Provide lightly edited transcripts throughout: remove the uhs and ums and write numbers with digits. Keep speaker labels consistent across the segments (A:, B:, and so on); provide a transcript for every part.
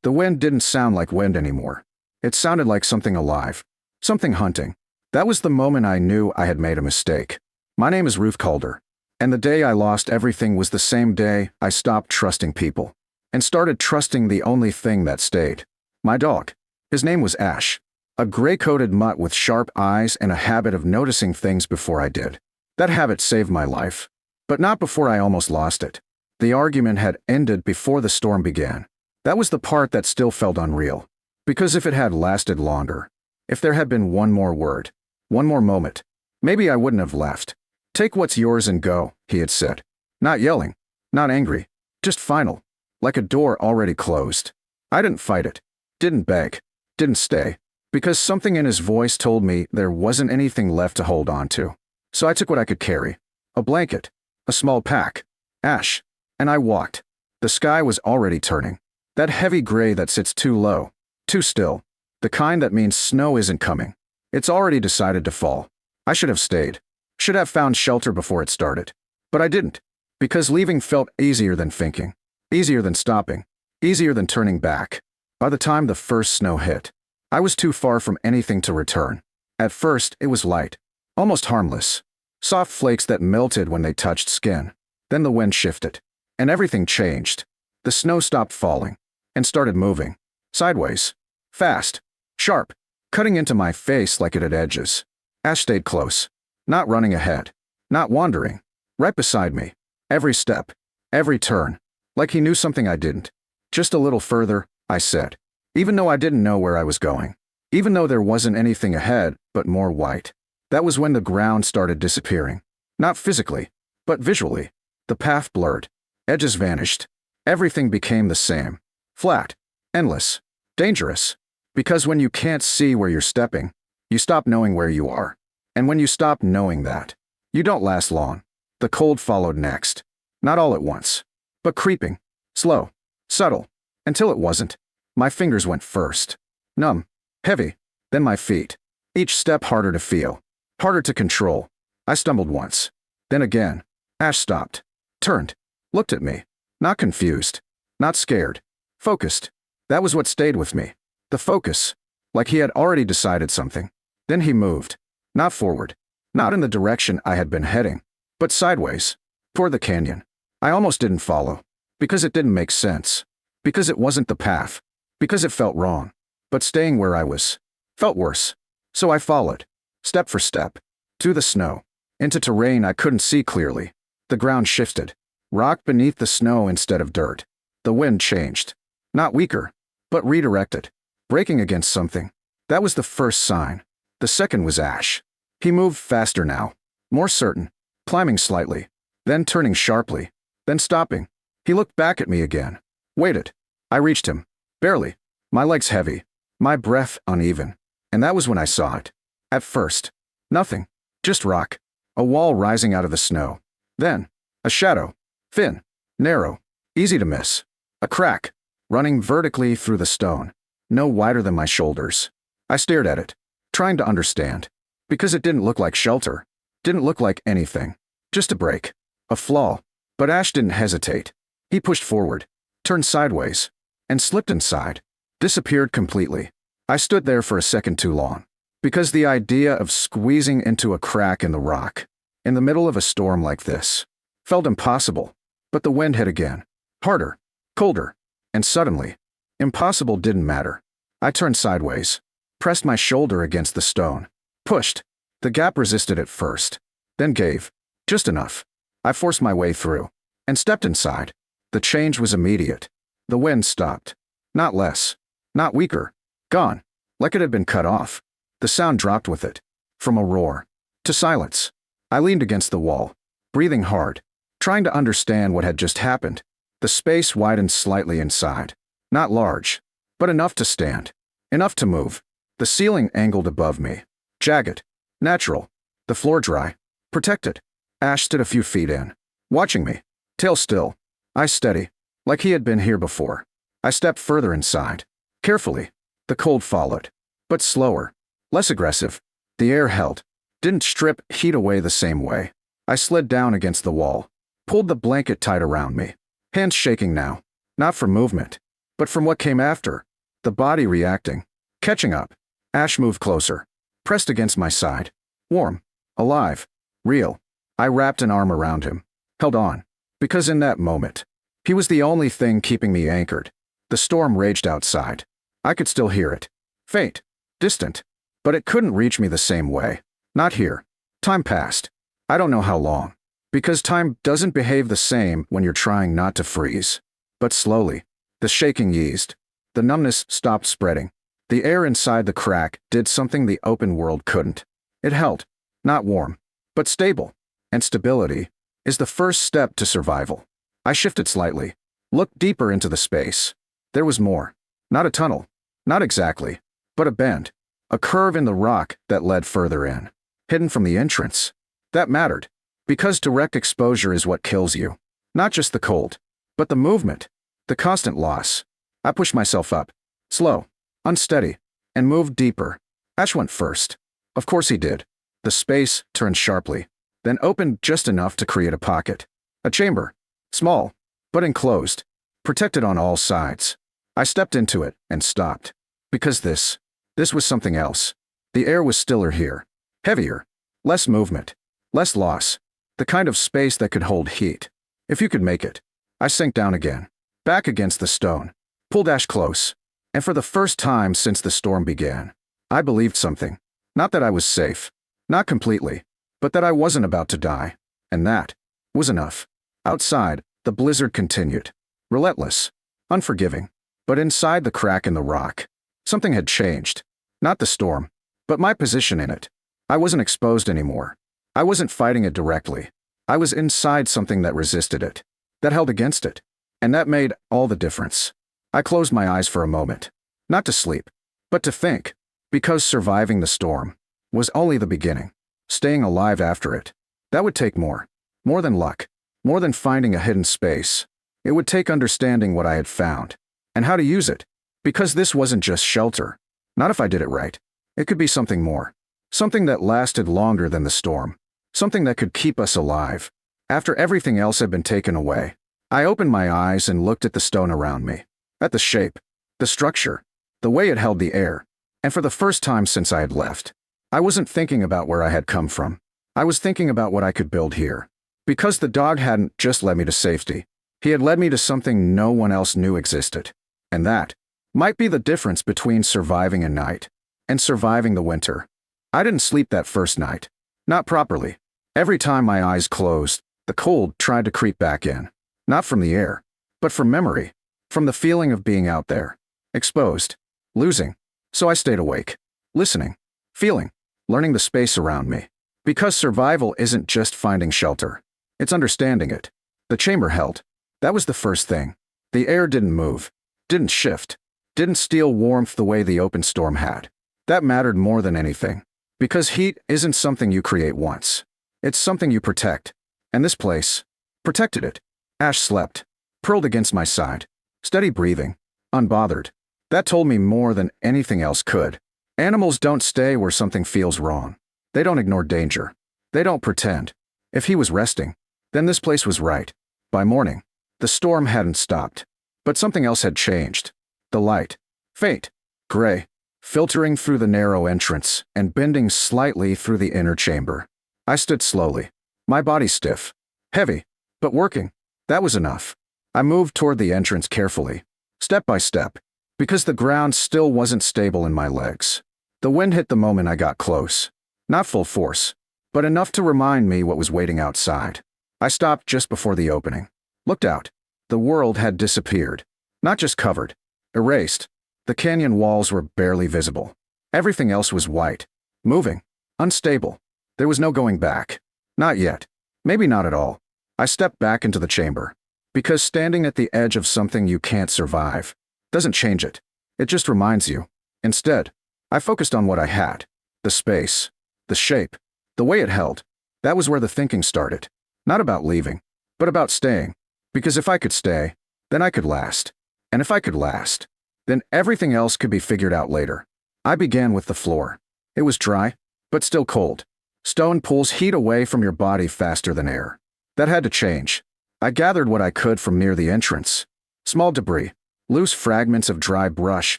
A: The wind didn't sound like wind anymore. It sounded like something alive. Something hunting. That was the moment I knew I had made a mistake. My name is Ruth Calder. And the day I lost everything was the same day I stopped trusting people. And started trusting the only thing that stayed. My dog. His name was Ash. A gray-coated mutt with sharp eyes and a habit of noticing things before I did. That habit saved my life. But not before I almost lost it. The argument had ended before the storm began. That was the part that still felt unreal. Because if it had lasted longer, if there had been one more word, one more moment, maybe I wouldn't have left. Take what's yours and go, he had said. Not yelling, not angry, just final, like a door already closed. I didn't fight it, didn't beg, didn't stay, because something in his voice told me there wasn't anything left to hold on to. So I took what I could carry, a blanket, a small pack, Ash, and I walked. The sky was already turning. That heavy gray that sits too low, too still, the kind that means snow isn't coming. It's already decided to fall. I should have stayed, should have found shelter before it started. But I didn't, because leaving felt easier than thinking, easier than stopping, easier than turning back. By the time the first snow hit, I was too far from anything to return. At first, it was light, almost harmless, soft flakes that melted when they touched skin. Then the wind shifted, and everything changed. The snow stopped falling and started moving, sideways, fast, sharp, cutting into my face like it had edges. Ash stayed close, not running ahead, not wandering, right beside me, every step, every turn, like he knew something I didn't. Just a little further, I said, even though I didn't know where I was going, even though there wasn't anything ahead but more white. That was when the ground started disappearing, not physically, but visually. The path blurred, edges vanished. Everything became the same, flat, endless, dangerous. Because when you can't see where you're stepping, you stop knowing where you are. And when you stop knowing that, you don't last long. The cold followed next. Not all at once, but creeping, slow, subtle, until it wasn't. My fingers went first. Numb, heavy, then my feet. Each step harder to feel, harder to control. I stumbled once. Then again. Ash stopped, turned, looked at me. Not confused, not scared, focused. That was what stayed with me. The focus, like he had already decided something. Then he moved, not forward, not in the direction I had been heading, but sideways, toward the canyon. I almost didn't follow, because it didn't make sense, because it wasn't the path, because it felt wrong. But staying where I was felt worse. So I followed, step for step, through the snow, into terrain I couldn't see clearly. The ground shifted, rocked beneath the snow instead of dirt. The wind changed, not weaker, but redirected, breaking against something. That was the first sign. The second was Ash. He moved faster now, more certain, climbing slightly, then turning sharply, then stopping. He looked back at me again, waited. I reached him, barely, my legs heavy, my breath uneven. And that was when I saw it. At first, nothing, just rock, a wall rising out of the snow. Then, a shadow, thin, narrow, easy to miss. A crack, running vertically through the stone, no wider than my shoulders. I stared at it, trying to understand, because it didn't look like shelter, didn't look like anything, just a break, a flaw. But Ash didn't hesitate. He pushed forward, turned sideways, and slipped inside, disappeared completely. I stood there for a second too long, because the idea of squeezing into a crack in the rock, in the middle of a storm like this, felt impossible. But the wind hit again, harder, colder, and suddenly, impossible didn't matter. I turned sideways, pressed my shoulder against the stone, pushed. The gap resisted at first, then gave, just enough. I forced my way through, and stepped inside. The change was immediate. The wind stopped. Not less, not weaker, gone, like it had been cut off. The sound dropped with it, from a roar, to silence. I leaned against the wall, breathing hard, trying to understand what had just happened. The space widened slightly inside. Not large, but enough to stand, enough to move. The ceiling angled above me, jagged, natural, the floor dry, protected. Ash stood a few feet in, watching me, tail still, eyes steady, like he had been here before. I stepped further inside, carefully. The cold followed, but slower, less aggressive. The air held, didn't strip heat away the same way. I slid down against the wall, pulled the blanket tight around me, hands shaking now, not from movement, but from what came after. The body reacting. Catching up. Ash moved closer. Pressed against my side. Warm. Alive. Real. I wrapped an arm around him. Held on. Because in that moment, he was the only thing keeping me anchored. The storm raged outside. I could still hear it. Faint. Distant. But it couldn't reach me the same way. Not here. Time passed. I don't know how long. Because time doesn't behave the same when you're trying not to freeze. But slowly, the shaking eased. The numbness stopped spreading. The air inside the crack did something the open world couldn't. It held. Not warm, but stable. And stability is the first step to survival. I shifted slightly. Looked deeper into the space. There was more. Not a tunnel. Not exactly. But a bend. A curve in the rock that led further in. Hidden from the entrance. That mattered. Because direct exposure is what kills you. Not just the cold, but the movement. The constant loss. I pushed myself up. Slow. Unsteady. And moved deeper. Ash went first. Of course he did. The space turned sharply. Then opened just enough to create a pocket. A chamber. Small. But enclosed. Protected on all sides. I stepped into it and stopped. Because this was something else. The air was stiller here. Heavier. Less movement. Less loss. The kind of space that could hold heat. If you could make it. I sank down again. Back against the stone. Pulled Ash close. And for the first time since the storm began, I believed something. Not that I was safe. Not completely. But that I wasn't about to die. And that was enough. Outside, the blizzard continued. Relentless. Unforgiving. But inside the crack in the rock, something had changed. Not the storm, but my position in it. I wasn't exposed anymore. I wasn't fighting it directly. I was inside something that resisted it. That held against it. And that made all the difference. I closed my eyes for a moment. Not to sleep, but to think. Because surviving the storm was only the beginning. Staying alive after it. That would take more. More than luck. More than finding a hidden space. It would take understanding what I had found. And how to use it. Because this wasn't just shelter. Not if I did it right. It could be something more. Something that lasted longer than the storm. Something that could keep us alive. After everything else had been taken away. I opened my eyes and looked at the stone around me. At the shape. The structure. The way it held the air. And for the first time since I had left, I wasn't thinking about where I had come from. I was thinking about what I could build here. Because the dog hadn't just led me to safety. He had led me to something no one else knew existed. And that might be the difference between surviving a night and surviving the winter. I didn't sleep that first night. Not properly. Every time my eyes closed, the cold tried to creep back in. Not from the air, but from memory. From the feeling of being out there. Exposed. Losing. So I stayed awake. Listening. Feeling. Learning the space around me. Because survival isn't just finding shelter. It's understanding it. The chamber held. That was the first thing. The air didn't move. Didn't shift. Didn't steal warmth the way the open storm had. That mattered more than anything. Because heat isn't something you create once. It's something you protect. And this place protected it. Ash slept. Curled against my side. Steady breathing. Unbothered. That told me more than anything else could. Animals don't stay where something feels wrong. They don't ignore danger. They don't pretend. If he was resting, then this place was right. By morning, the storm hadn't stopped. But something else had changed. The light. Faint. Gray. Filtering through the narrow entrance and bending slightly through the inner chamber. I stood slowly. My body stiff. Heavy. But working. That was enough. I moved toward the entrance carefully. Step by step. Because the ground still wasn't stable in my legs. The wind hit the moment I got close. Not full force. But enough to remind me what was waiting outside. I stopped just before the opening. Looked out. The world had disappeared. Not just covered. Erased. The canyon walls were barely visible. Everything else was white. Moving. Unstable. There was no going back. Not yet. Maybe not at all. I stepped back into the chamber. Because standing at the edge of something you can't survive doesn't change it. It just reminds you. Instead, I focused on what I had. The space. The shape. The way it held. That was where the thinking started. Not about leaving, but about staying. Because if I could stay, then I could last. And if I could last, then everything else could be figured out later. I began with the floor. It was dry, but still cold. Stone pulls heat away from your body faster than air. That had to change. I gathered what I could from near the entrance. Small debris. Loose fragments of dry brush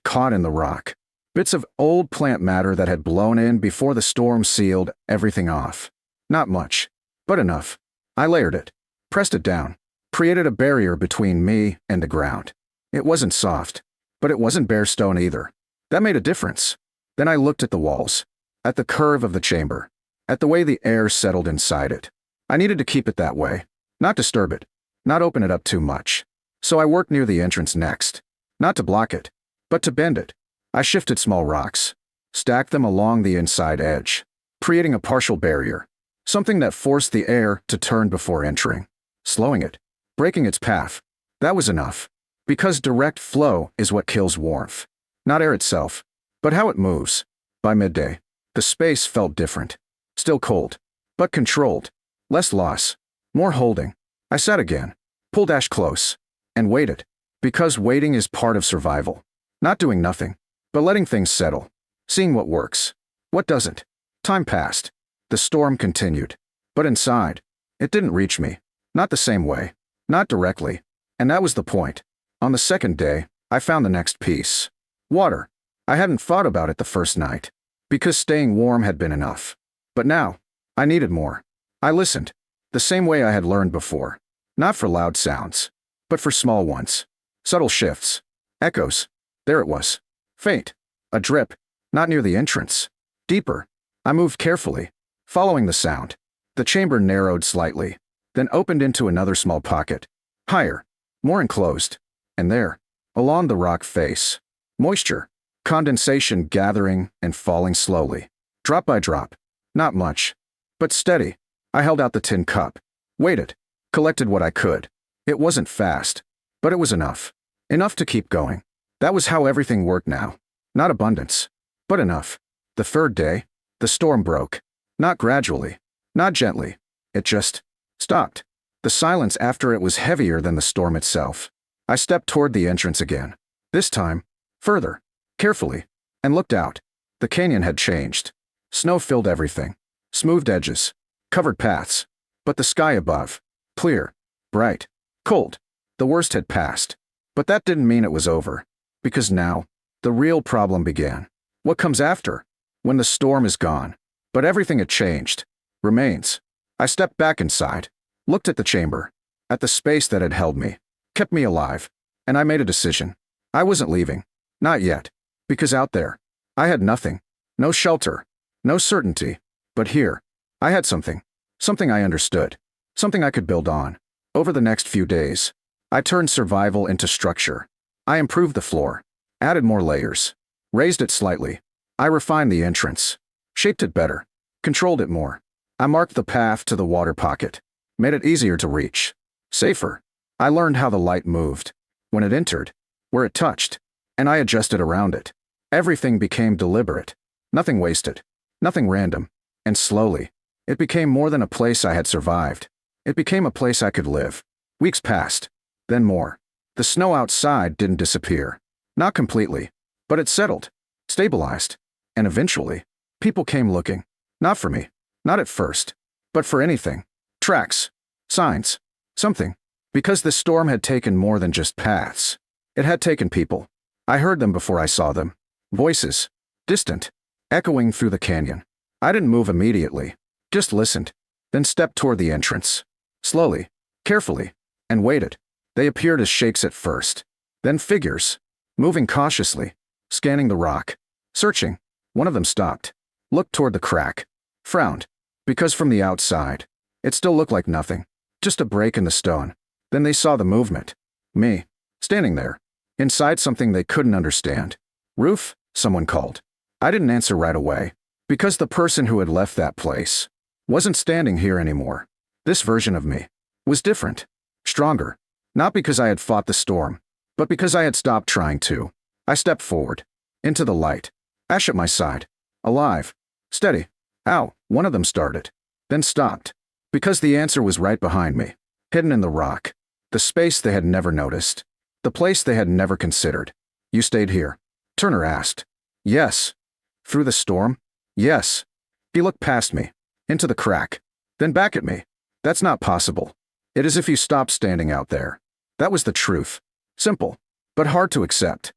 A: caught in the rock. Bits of old plant matter that had blown in before the storm sealed everything off. Not much, but enough. I layered it, pressed it down, created a barrier between me and the ground. It wasn't soft, but it wasn't bare stone either. That made a difference. Then I looked at the walls, at the curve of the chamber, at the way the air settled inside it. I needed to keep it that way, not disturb it, not open it up too much. So I worked near the entrance next, not to block it, but to bend it. I shifted small rocks, stacked them along the inside edge, creating a partial barrier, something that forced the air to turn before entering, slowing it, breaking its path. That was enough, because direct flow is what kills warmth. Not air itself, but how it moves. By midday, the space felt different. Still cold, but controlled. Less loss, more holding. I sat again, pulled Ash close, and waited, because waiting is part of survival. Not doing nothing, but letting things settle, seeing what works, what doesn't. Time passed. The storm continued. But inside, it didn't reach me. Not the same way. Not directly. And that was the point. On the second day, I found the next piece. Water. I hadn't thought about it the first night, because staying warm had been enough. But now, I needed more. I listened, the same way I had learned before. Not for loud sounds, but for small ones. Subtle shifts. Echoes. There it was. Faint. A drip. Not near the entrance. Deeper. I moved carefully, following the sound. The chamber narrowed slightly, then opened into another small pocket. Higher. More enclosed. And there, along the rock face, moisture. Condensation gathering and falling slowly. Drop by drop. Not much, but steady. I held out the tin cup. Waited. Collected what I could. It wasn't fast, but it was enough. Enough to keep going. That was how everything worked now. Not abundance, but enough. The third day, the storm broke. Not gradually, not gently. It just stopped. The silence after it was heavier than the storm itself. I stepped toward the entrance again. This time, further, carefully, and looked out. The canyon had changed. Snow filled everything. Smoothed edges, covered paths. But the sky above, clear, bright, cold. The worst had passed. But that didn't mean it was over. Because now, the real problem began. What comes after? When the storm is gone. But everything had changed. Remains. I stepped back inside. Looked at the chamber. At the space that had held me. Kept me alive. And I made a decision. I wasn't leaving. Not yet. Because out there, I had nothing. No shelter. No certainty. But here, I had something. Something I understood. Something I could build on. Over the next few days, I turned survival into structure. I improved the floor. Added more layers. Raised it slightly. I refined the entrance. Shaped it better. Controlled it more. I marked the path to the water pocket. Made it easier to reach. Safer. I learned how the light moved. When it entered. Where it touched. And I adjusted around it. Everything became deliberate. Nothing wasted. Nothing random. And slowly, it became more than a place I had survived. It became a place I could live. Weeks passed. Then more. The snow outside didn't disappear. Not completely. But it settled. Stabilized. And eventually, people came looking. Not for me. Not at first. But for anything. Tracks. Signs. Something. Because the storm had taken more than just paths. It had taken people. I heard them before I saw them. Voices. Distant. Echoing through the canyon. I didn't move immediately. Just listened. Then stepped toward the entrance. Slowly. Carefully. And waited. They appeared as shakes at first. Then figures. Moving cautiously. Scanning the rock. Searching. One of them stopped. Looked toward the crack. Frowned. Because from the outside, it still looked like nothing. Just a break in the stone. Then they saw the movement. Me. Standing there. Inside something they couldn't understand. Ruth, someone called. I didn't answer right away. Because the person who had left that place wasn't standing here anymore. This version of me was different. Stronger. Not because I had fought the storm, but because I had stopped trying to. I stepped forward. Into the light. Ash at my side. Alive. Steady. Ow, one of them started. Then stopped. Because the answer was right behind me. Hidden in the rock. The space they had never noticed. The place they had never considered. You stayed here? Turner asked. Yes. Through the storm? Yes. He looked past me. Into the crack. Then back at me. That's not possible. It is if you stopped standing out there. That was the truth. Simple. but hard to accept.